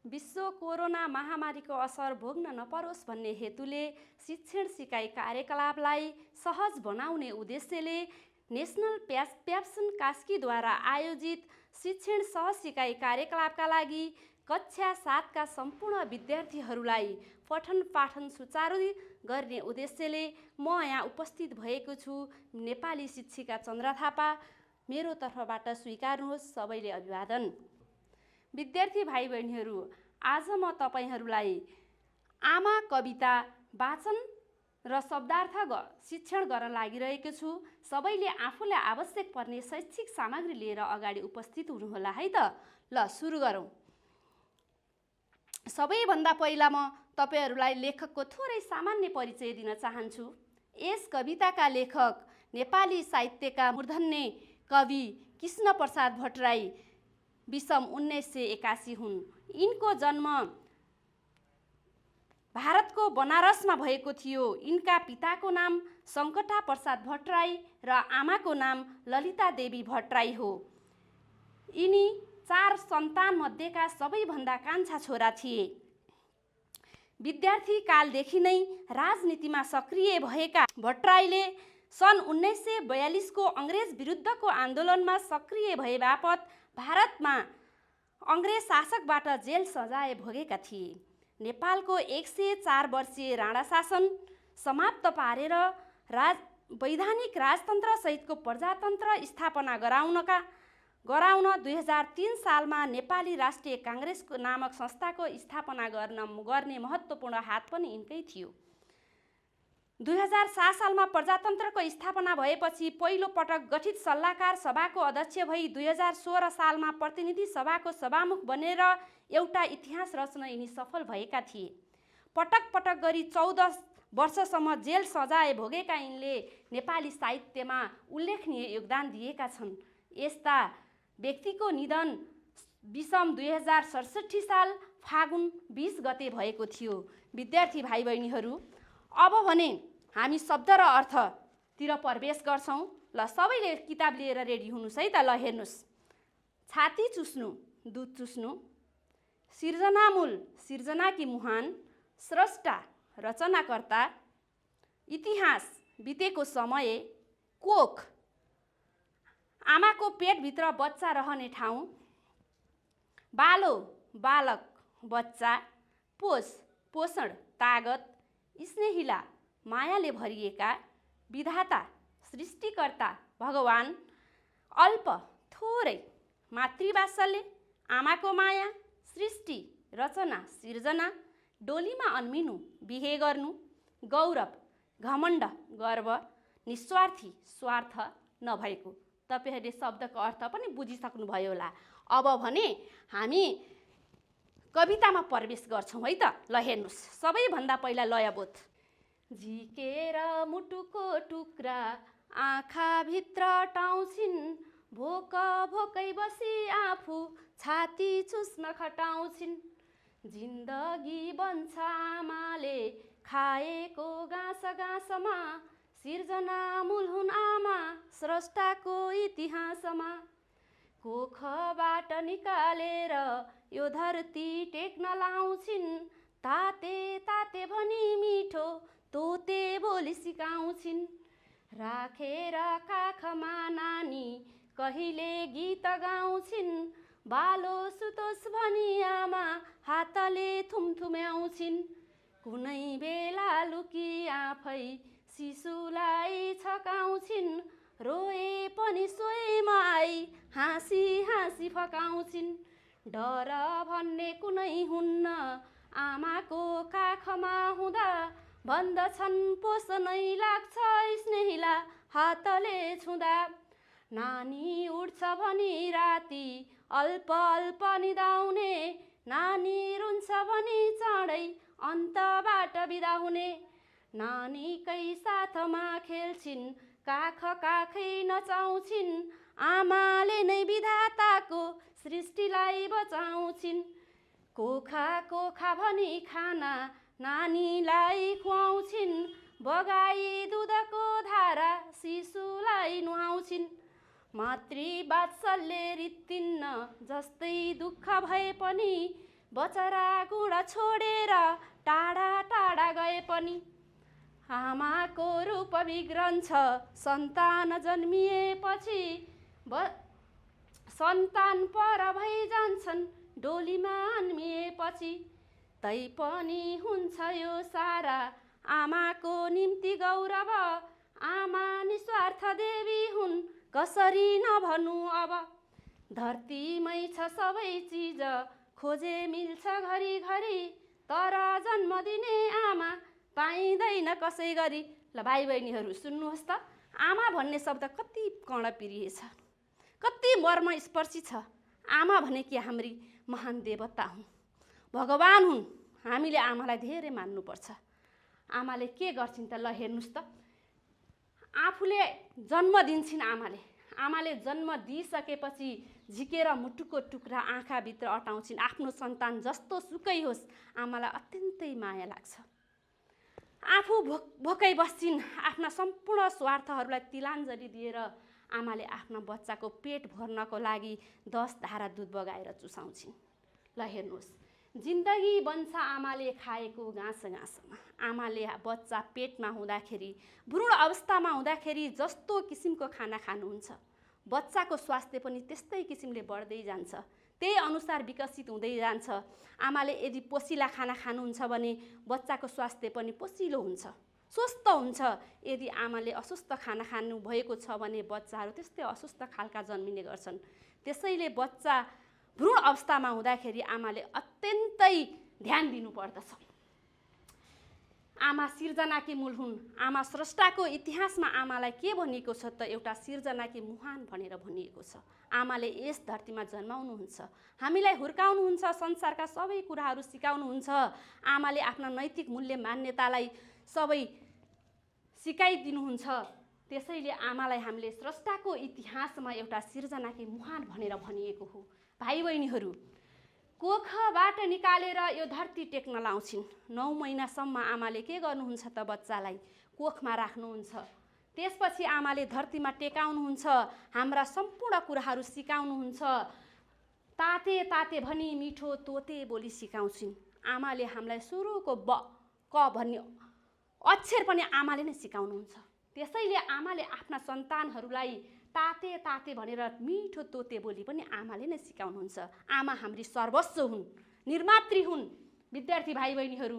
विश्व कोरोना महामारीको असर भोग्न नपरोस् भन्ने हेतुले शिक्षण सिकाइ कार्यकलापलाई सहज बनाउने उद्देश्यले नेसनल प्यासन कास्कीद्वारा आयोजित शिक्षण सहज सिकाइ कार्यकलापका लागि कक्षा 7 का सम्पूर्ण विद्यार्थीहरूलाई पठन पाठन सुचारू गर्ने उद्देश्यले म यहाँ उपस्थित भएको छु। नेपाली शिक्षिका चन्द्रा थापा, मेरो तर्फबाट स्वीकार्नुहोस् सबैले अभिवादन। विद्यार्थी भाइ बहिनीहरू, आज म तपाईहरूलाई आमा कविता वाचन र शब्दार्थ शिक्षण गर्न लागिरहेको छु। सबैले आफूलाई आवश्यक पर्ने शैक्षिक सामग्री लिएर अगाडि उपस्थित हुनुहोला है त। ल सुरु गरौँ। सबैभन्दा पहिला म तपाईहरूलाई लेखकको थोरै सामान्य परिचय दिन चाहन्छु। यस कविताका लेखक नेपाली साहित्यका मूर्धन्य कवि कृष्णप्रसाद भट्टराई विषम 1981 हुन्। यिनको जन्म भारतको बनारसमा भएको थियो। यिनका पिताको नाम शङ्कटा प्रसाद भट्टराई र आमाको नाम ललिता देवी भट्टराई हो। यिनी 4 सन्तान मध्येका सबैभन्दा कान्छा छोरा थिए। विद्यार्थी कालदेखि नै राजनीतिमा सक्रिय भएका भट्टराईले सन् 1942 को अङ्ग्रेज विरुद्धको आन्दोलनमा सक्रिय भए बापत भारतमा अङ्ग्रेज शासकबाट जेल सजाय भोगेका थिए। नेपालको 104 वर्षीय राणा शासन समाप्त पारेर वैधानिक राजतन्त्र सहितको प्रजातन्त्र स्थापना गराउन 2003 सालमा नेपाली राष्ट्रिय काङ्ग्रेस नामक संस्थाको स्थापना गर्ने महत्त्वपूर्ण हात पनि यिनकै थियो। 2007 सालमा प्रजातन्त्रको स्थापना भएपछि पहिलो पटक गठित सल्लाहकार सभाको अध्यक्ष भई 2016 सालमा प्रतिनिधि सभाको सभामुख बनेर एउटा इतिहास रच्न यिनी सफल भएका थिए। पटक पटक गरी 14 वर्षसम्म जेल सजाय भोगेका यिनले नेपाली साहित्यमा उल्लेखनीय योगदान दिएका छन्। यस्ता व्यक्तिको निधन विषम 2067 साल फागुन 20 गते भएको थियो। विद्यार्थी भाइ बहिनीहरू, अब भने हामी शब्द र अर्थतिर प्रवेश गर्छौँ। ल सबैले किताब लिएर रेडी हुनुहोस् है त। ल हेर्नुहोस्। छाती चुस्नु दुध चुस्नु, सिर्जनामूल सिर्जनाकी मुहान, स्रष्टा रचनाकर्ता, इतिहास बितेको समय, कोख आमाको पेटभित्र बच्चा रहने ठाउँ, बालो बालक बच्चा, पोष पोषण तागत, स्नेहिला मायाले भरिएका, विधाता सृष्टिकर्ता भगवान, अल्प थोरै मातृवात्सल्य आमाको माया, सृष्टि रचना सिर्जना, डोलीमा अन्मिनु बिहे गर्नु, गौरव घमण्ड गर्व, निस्वार्थी स्वार्थ नभएको। तपाईहरूले शब्दको अर्थ पनि बुझिसक्नुभयो होला। अब भने हामी कवितामा प्रवेश गर्छौँ है त। ल हेर्नुहोस्। सबैभन्दा पहिला लयबोध। झिकेर मुटुको टुक्रा आँखाभित्र टाउँछिन्, भोक भोकै बसी आफू छाती चुस्न खटाउँछिन्। जिन्दगी बन्छ आमाले खाएको घाँस घाँसमा, सिर्जना मूल हुन् आमा स्रष्टाको इतिहासमा। कोखबाट निकालेर यो धरती टेक्न लाउँछिन्, ताते ताते भनी मिठो तोते बोली सिकाउँछिन्। राखेर काखमा नानी कहिले गीत गाउँछिन्, बालो सुतोस् भनी आमा हातले थुमथुम्याउँछिन्। कुनै बेला लुकी आफै शिशुलाई छकाउँछिन्, रोए पनि स्वयंमा आई हाँसी हाँसी फकाउँछिन्। डर भन्ने कुनै हुन्न आमाको काखमा हुँदा, भन्दछन् पोष नै लाग्छ स्नेहिला हातले छुँदा। नानी उठ्छ भनी राति अल्प अल्प निदाउने, नानी रुन्छ भनी चाँडै अन्तबाट बिदा हुने। नानीकै साथमा खेल्छिन् काख काखै नचाउँछिन्, आमाले नै विधाताको सृष्टिलाई बचाउँछिन्। कोखा कोखा भनी खाना नानीलाई खुवाउँछिन्, बगाई दुधको धारा शिशुलाई नुहाउँछिन्। मातृवात्सल्य रित्तिन्न जस्तै दुःख भए पनि बचरा गुण छोडेर टाढा टाढा गए पनि आमाको रूप बिग्रन्छ सन्तान जन्मिएपछि सन्तान पर भइ जान्छन् डोलीमा अन्मिएपछि तैपनि हुन्छ यो सारा आमाको निम्ति गौरव आमा निस्वार्थ देवी हुन् कसरी नभनु अब धरतीमै छ सबै चिज खोजे मिल्छ घरिघरि तर जन्म दिने आमा पाइँदैन कसै गरी। ल भाइ बहिनीहरू सुन्नुहोस् त, आमा भन्ने शब्द कति कर्णप्रिय छ, कति मर्मस्पर्शी छ। आमा भनेकी हाम्री महान देवता हुन्, भगवान हुन्। हामीले आमालाई धेरै मान्नुपर्छ। आमाले के गर्छिन् त? ल हेर्नुहोस् त, आफूले जन्म दिन्छन् आमाले जन्म दिइसकेपछि झिकेर मुटुको टुक्रा आँखाभित्र अटाउँछिन्। आफ्नो सन्तान जस्तो सुकै होस् आमालाई अत्यन्तै माया लाग्छ। आफू भोकै बस्छिन्, आफ्ना सम्पूर्ण स्वार्थहरूलाई तिलाञ्जली दिएर आमाले आफ्ना बच्चाको पेट भर्नको लागि 10 धारा दुध बगाएर चुसाउँछिन्। ल हेर्नुहोस्, जिन्दगी बन्छ आमाले खाएको घाँसमा। आमाले बच्चा पेटमा हुँदाखेरि, भ्रूण अवस्थामा हुँदाखेरि जस्तो किसिमको खाना खानुहुन्छ, बच्चाको स्वास्थ्य पनि त्यस्तै किसिमले बढ्दै जान्छ, त्यही अनुसार विकसित हुँदै जान्छ। आमाले यदि पोसिला खाना खानुहुन्छ भने बच्चाको स्वास्थ्य पनि पोसिलो हुन्छ, स्वस्थ हुन्छ। यदि आमाले अस्वस्थ खाना खानु भएको छ भने बच्चाहरू त्यस्तै अस्वस्थ खालका जन्मिने गर्छन्। त्यसैले बच्चा भ्रूण अवस्थामा हुँदाखेरि आमाले अत्यन्तै ध्यान दिनुपर्दछ। आमा सिर्जनाकी मूल हुन्। आमा स्रष्टाको इतिहासमा आमालाई के भनिएको छ त? एउटा सिर्जनाकी मुहान भनेर भनिएको छ। आमाले यस धरतीमा जन्माउनुहुन्छ, हामीलाई हुर्काउनुहुन्छ, संसारका सबै कुराहरू सिकाउनुहुन्छ। आमाले आफ्ना नैतिक मूल्य मान्यतालाई सबै सिकाइदिनुहुन्छ। त्यसैले आमालाई हामीले स्रष्टाको इतिहासमा एउटा सिर्जनाकी मुहान भनेर भनिएको हो। भाइ बहिनीहरू, कोखबाट निकालेर यो धरती टेक्न लाउँछिन्। 9 महिनासम्म आमाले के गर्नुहुन्छ त? बच्चालाई कोखमा राख्नुहुन्छ। त्यसपछि आमाले धरतीमा टेकाउनुहुन्छ, हाम्रा सम्पूर्ण कुराहरू सिकाउनुहुन्छ। ताते ताते भनी मिठो तोते बोली सिकाउँछिन्। आमाले हामीलाई सुरुको ब क भन्ने अक्षर पनि आमाले नै सिकाउनुहुन्छ। त्यसैले आमाले आफ्ना सन्तानहरूलाई ताते ताते भनेर मिठो तोते बोली पनि आमाले नै सिकाउनुहुन्छ। आमा हाम्री सर्वस्व हुन्, निर्मात्री हुन्। विद्यार्थी भाइ बहिनीहरू,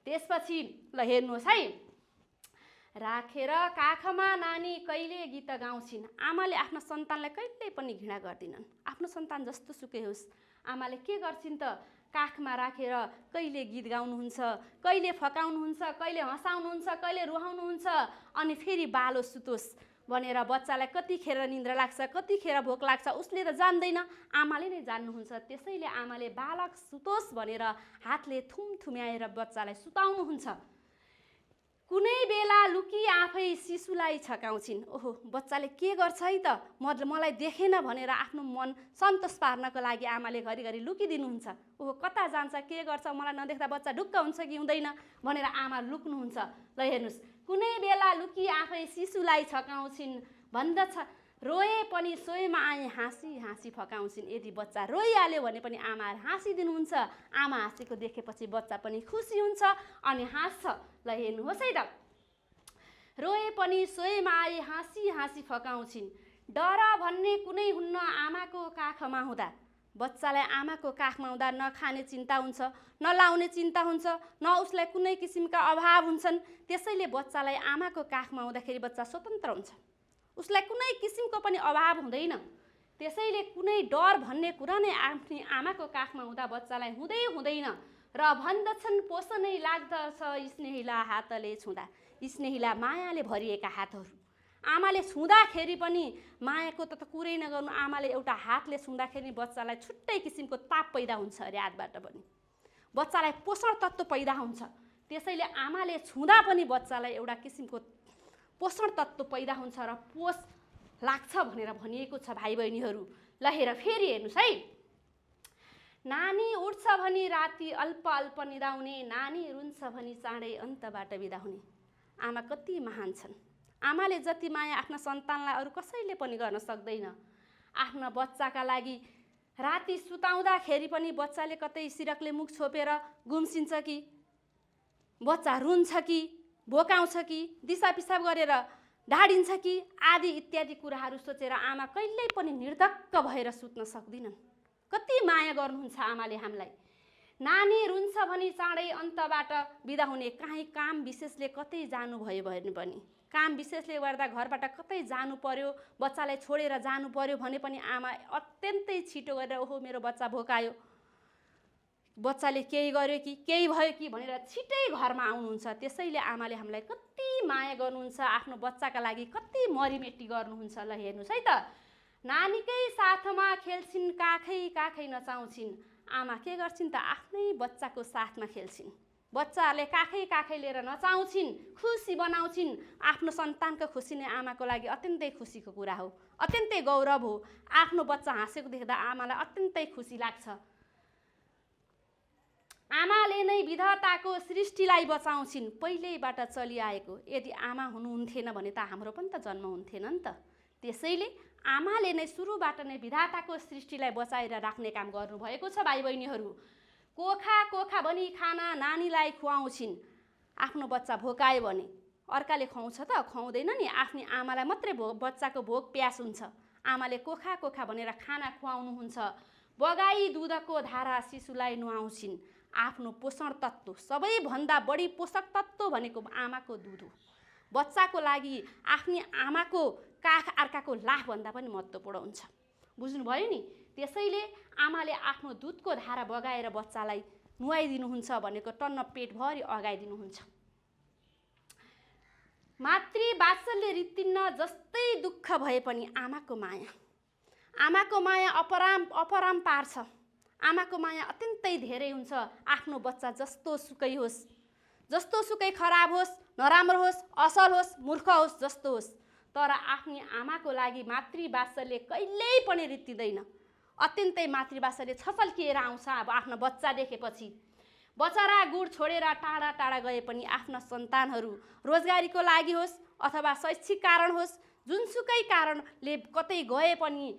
त्यसपछि ल हेर्नुहोस् है, राखेर काखमा नानी कहिले गीत गाउँछिन्। आमाले आफ्ना सन्तानलाई कहिल्यै पनि घृणा गर्दिनन्। आफ्नो सन्तान जस्तो सुकै होस्, आमाले के गर्छिन् त? काखमा राखेर कहिले गीत गाउनुहुन्छ, कहिले फकाउनुहुन्छ, कहिले हँसाउनुहुन्छ, कहिले रुहाउनुहुन्छ। अनि फेरि बालो सुतोस् भनेर बच्चालाई कतिखेर निन्द्रा लाग्छ, कतिखेर भोक लाग्छ उसले त जान्दैन, आमाले नै जान्नुहुन्छ। त्यसैले आमाले बालक सुतोस् भनेर हातले थुमथुम्याएर बच्चालाई सुताउनुहुन्छ। कुनै बेला लुकी आफै शिशुलाई छकाउँछिन्। ओहो, बच्चाले के गर्छ है त? मलाई देखेन भनेर आफ्नो मन सन्तोष पार्नको लागि आमाले घरिघरि लुकिदिनुहुन्छ। ओहो, कता जान्छ, के गर्छ, मलाई नदेख्दा बच्चा ढुक्क हुन्छ कि हुँदैन भनेर आमा लुक्नुहुन्छ। ल हेर्नुहोस्, कुनै बेला लुकी आफै शिशुलाई छकाउँछिन्। भन्दछ रोए पनि सोहीमा आए हाँसी हाँसी फकाउँछिन्। यदि बच्चा रोइहाल्यो भने पनि आमा हाँसिदिनुहुन्छ। आमा हाँसेको देखेपछि बच्चा पनि खुसी हुन्छ अनि हाँस्छ। ल हेर्नुहोस् है त, रोए पनि सोहीमा आए हाँसी हाँसी फकाउँछिन्। डर भन्ने कुनै हुन्न आमाको काखमा हुँदा। बच्चालाई आमाको काखमा हुँदा न खाने चिन्ता हुन्छ, न लाउने चिन्ता हुन्छ, न उसलाई कुनै किसिमका अभाव हुन्छन्। त्यसैले बच्चालाई आमाको काखमा हुँदाखेरि बच्चा स्वतन्त्र हुन्छ, उसलाई कुनै किसिमको पनि अभाव हुँदैन। त्यसैले कुनै डर भन्ने कुरा नै आफ्नी आमाको काखमा हुँदा बच्चालाई हुँदैन। र भन्दछन् पोषणै लाग्दछ स्नेहिला हातले छुँदा। स्नेहिला मायाले भरिएका हातहरू। आमाले छुँदाखेरि पनि मायाको त कुरै नगर्नु, आमाले एउटा हातले छुँदाखेरि बच्चालाई छुट्टै किसिमको ताप पैदा हुन्छ अरे हातबाट पनि, बच्चालाई पोषण तत्त्व पैदा हुन्छ। त्यसैले आमाले छुँदा पनि बच्चालाई एउटा किसिमको पोषण तत्त्व पैदा हुन्छ र पोष लाग्छ भनेर भनिएको छ। भाइ बहिनीहरू, ल हेर फेरि हेर्नुहोस् है, नानी उठ्छ भनी राति अल्प अल्प निदाउने, नानी रुन्छ भनी चाँडै अन्तबाट बिदा हुने। आमा कति महान छन्। आमाले जति माया आफ्ना सन्तानलाई अरू कसैले पनि गर्न सक्दैन। आफ्ना बच्चाका लागि राति सुताउँदाखेरि पनि बच्चाले कतै सिरकले मुख छोपेर गुम्सिन्छ कि, बच्चा रुन्छ कि, भोकाउँछ कि, दिसा पिसाब गरेर ढाडिन्छ कि आदि इत्यादि कुराहरू सोचेर आमा कहिल्यै पनि निर्धक्क भएर सुत्न सक्दिनन्। कति माया गर्नुहुन्छ आमाले हामीलाई। नानी रुन्छ भनी चाँडै अन्तबाट बिदा हुने, काहीँ काम विशेषले कतै जानुभयो भने पनि, काम विशेषले गर्दा घरबाट कतै जानु पर्यो, बच्चालाई छोडेर जानु पर्यो भने पनि आमा अत्यन्तै छिटो गरेर ओहो मेरो बच्चा भोकायो, बच्चाले केही गर्यो कि केही भयो कि भनेर छिटै घरमा आउनुहुन्छ। त्यसैले आमाले हामीलाई कति माया गर्नुहुन्छ, आफ्नो बच्चाका लागि कति मरिमेटी गर्नुहुन्छ। ल हेर्नुहोस् है त, नानीकै साथमा खेल्छिन्, काखै काखै नचाउँछिन्। आमा के गर्छिन् त, आफ्नै बच्चाको साथमा खेल्छिन्, बच्चाले काखै काखै लिएर नचाउँछिन्, खुसी बनाउँछिन्। आफ्नो सन्तानको खुसी नै आमाको लागि अत्यन्तै खुसीको कुरा हो, अत्यन्तै गौरव हो। आफ्नो बच्चा हाँसेको देख्दा आमालाई अत्यन्तै खुसी लाग्छ। आमाले नै विधाताको सृष्टिलाई बचाउँछिन्, पहिल्यैबाट चलिआएको। यदि आमा हुनुहुन्थेन भने त हाम्रो पनि त जन्म हुन्थेन नि त। त्यसैले आमाले नै सुरुबाट नै विधाताको सृष्टिलाई बचाएर राख्ने काम गर्नुभएको छ। भाइ बहिनीहरू, कोखा कोखा भनी खाना नानीलाई खुवाउँछिन्। आफ्नो बच्चा भोकायो भने अर्काले खुवाउँछ त, खुवाउँदैन नि, आफ्नी आमालाई मात्रै बच्चाको भोक प्यास हुन्छ। आमाले कोखा कोखा भनेर खाना खुवाउनुहुन्छ। बगाई दुधको धारा शिशुलाई नुहाउँछिन्। आफ्नो पोषण तत्त्व, सबैभन्दा बढी पोषक तत्त्व भनेको आमाको दुध हो। बच्चाको लागि आफ्नी आमाको काख अर्काको लाखभन्दा पनि महत्त्वपूर्ण हुन्छ। बुझ्नुभयो नि। त्यसैले आमाले आफ्नो दुधको धारा बगाएर बच्चालाई नुहाइदिनुहुन्छ भनेको टन्न पेटभरि अगाइदिनुहुन्छ। मातृवात्सल्य रित्तिन्न जस्तै दुःख भए पनि आमाको माया अपराम्पार छ। आमाको माया अत्यन्तै धेरै हुन्छ। आफ्नो बच्चा जस्तो सुकै होस्, जस्तो सुकै खराब होस्, नराम्रो होस्, असल होस्, मूर्ख होस्, जस्तो होस्, तर आफ्नी आमाको लागि मातृवात्सल्य कहिल्यै पनि रित्तिँदैन। अत्यन्तै मातृवात्सल्य छचल्किएर आउँछ। अब आफ्नो बच्चा देखेपछि बचरा गुड छोडेर टाढा टाढा गए पनि आफ्ना सन्तानहरू रोजगारीको लागि होस् अथवा शैक्षिक कारण होस्, जुनसुकै कारणले कतै गए पनि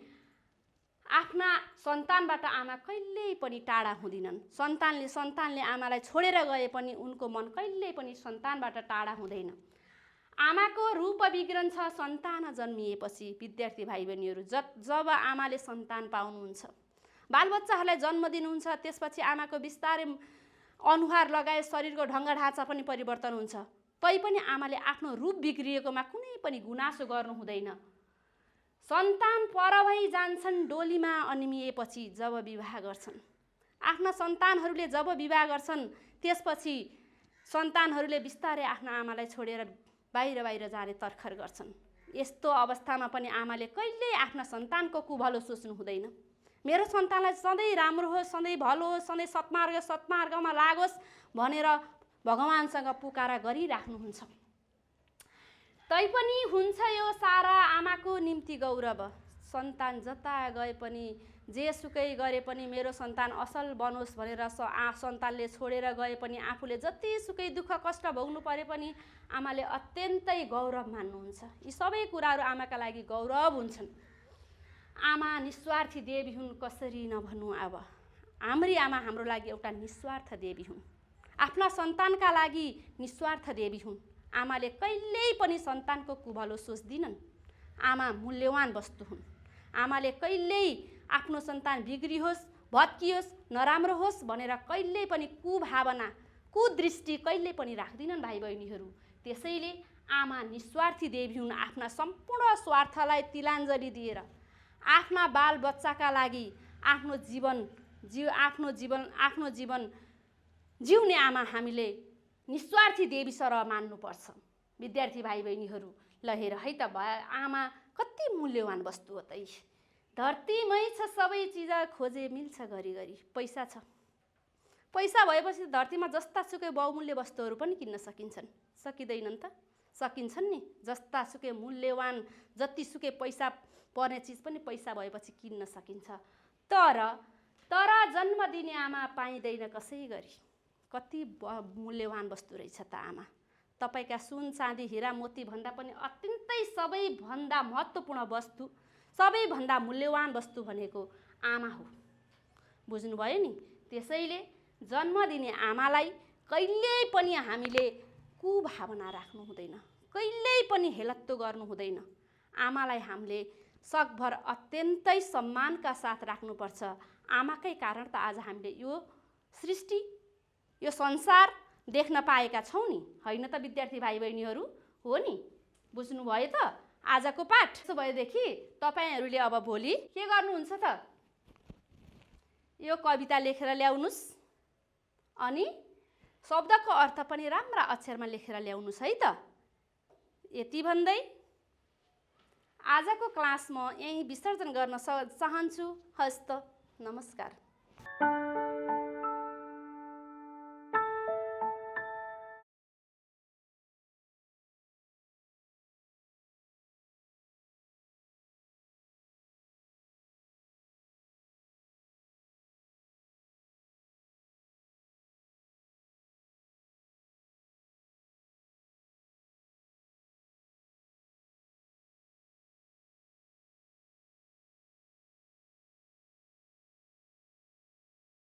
आफ्ना सन्तानबाट आमा कहिल्यै पनि टाढा हुँदिनन्। सन्तानले आमालाई छोडेर गए पनि उनको मन कहिल्यै पनि सन्तानबाट टाढा हुँदैन। आमाको रूप बिग्रन्छ सन्तान जन्मिएपछि। विद्यार्थी भाइ बहिनीहरू, जब आमाले सन्तान पाउनुहुन्छ, बालबच्चाहरूलाई जन्म दिनुहुन्छ, त्यसपछि आमाको बिस्तारै अनुहार लगायत शरीरको ढङ्ग ढाँचा पनि परिवर्तन हुन्छ। तैपनि आमाले आफ्नो रूप बिग्रिएकोमा कुनै पनि गुनासो गर्नु हुँदैन। सन्तान पर भई जान्छन् डोलीमा अन्मिएपछि जब विवाह गर्छन्। आफ्ना सन्तानहरूले जब विवाह गर्छन् त्यसपछि सन्तानहरूले बिस्तारै आफ्ना आमालाई छोडेर बाहिर जाने तरखर गर्छन्। यस्तो अवस्थामा पनि आमाले कहिल्यै आफ्ना सन्तानको कुभलो सोच्नु हुँदैन। मेरो सन्तानलाई सधैँ राम्रो होस्, सधैँ भलो होस्, सधैँ सत्मार्गमा लागोस् भनेर भगवानसँग पुकारा गरिराख्नुहुन्छ। तैपनि हुन्छ यो सारा आमाको निम्ति गौरव। सन्तान जता गए पनि जेसुकै गरे पनि मेरो सन्तान असल बनोस् भनेर सन्तानले छोडेर गए पनि आफूले जतिसुकै दुःख कष्ट भोग्नु परे पनि आमाले अत्यन्तै गौरव मान्नुहुन्छ। यी सबै कुराहरू आमाका लागि गौरव हुन्छन्। आमा निस्वार्थी देवी हुन्, कसरी नभनौँ। अब हाम्री आमा हाम्रो लागि एउटा निस्वार्थ देवी हुन्। आफ्ना सन्तानका लागि निस्वार्थ देवी हुन्। आमाले कहिल्यै पनि सन्तानको कुभलो सोच्दिनन्। आमा मूल्यवान वस्तु हुन्। आमाले कहिल्यै आफ्नो सन्तान बिग्रियोस्, भत्कियोस्, नराम्रो होस् भनेर कहिल्यै पनि कुभावना, कुदृष्टि कहिल्यै पनि राख्दिनन् भाइ बहिनीहरू। त्यसैले आमा निस्वार्थी देवी हुन्। आफ्ना सम्पूर्ण स्वार्थलाई तिलाञ्जली दिएर आफ्ना बाल बच्चाका लागि आफ्नो जीवन जिउने आमा हामीले निस्वार्थी देवी सरह मान्नुपर्छ। विद्यार्थी भाइ बहिनीहरू, ल हेर है त, आमा कति मूल्यवान वस्तु हो त। धरतीमै छ सबै चिज, खोजे मिल्छ घरिघरि। पैसा छ, पैसा भएपछि धरतीमा जस्ता सुकै बहुमूल्य वस्तुहरू पनि किन्न सकिन्छन्, सकिँदैनन् त? सकिन्छन् नि। जस्ता सुकै मूल्यवान जतिसुकै पैसा पर्ने चिज पनि पैसा भएपछि किन्न सकिन्छ। तर जन्म दिने आमा पाइँदैन कसै गरी। कति मूल्यवान वस्तु रहेछ त आमा। तपाईका सुन चाँदी हिरा मोती भन्दा पनि अत्यन्तै सबैभन्दा महत्त्वपूर्ण वस्तु, सबैभन्दा मूल्यवान वस्तु भनेको आमा हो। बुझ्नुभयो नि? त्यसैले जन्म दिने आमालाई कहिल्यै पनि हामीले कुभावना राख्नु हुँदैन, कहिल्यै पनि हेलत्तो गर्नु हुँदैन। आमालाई हामीले सकभर अत्यन्तै सम्मानका साथ राख्नुपर्छ। आमाकै कारण त आज हामीले यो सृष्टि, यो संसार देख्न पाएका छौँ नि, होइन त विद्यार्थी भाइ बहिनीहरू? हो नि? बुझ्नुभयो त आजको पाठ? त्यसो भएदेखि तपाईँहरूले अब भोलि के गर्नुहुन्छ त? यो कविता लेखेर ल्याउनुहोस्, अनि शब्दको अर्थ पनि राम्रा अक्षरमा लेखेर ल्याउनुहोस् है त। यति भन्दै आजको क्लास म यहीँ विसर्जन गर्न चाहन्छु। हस्त, नमस्कार।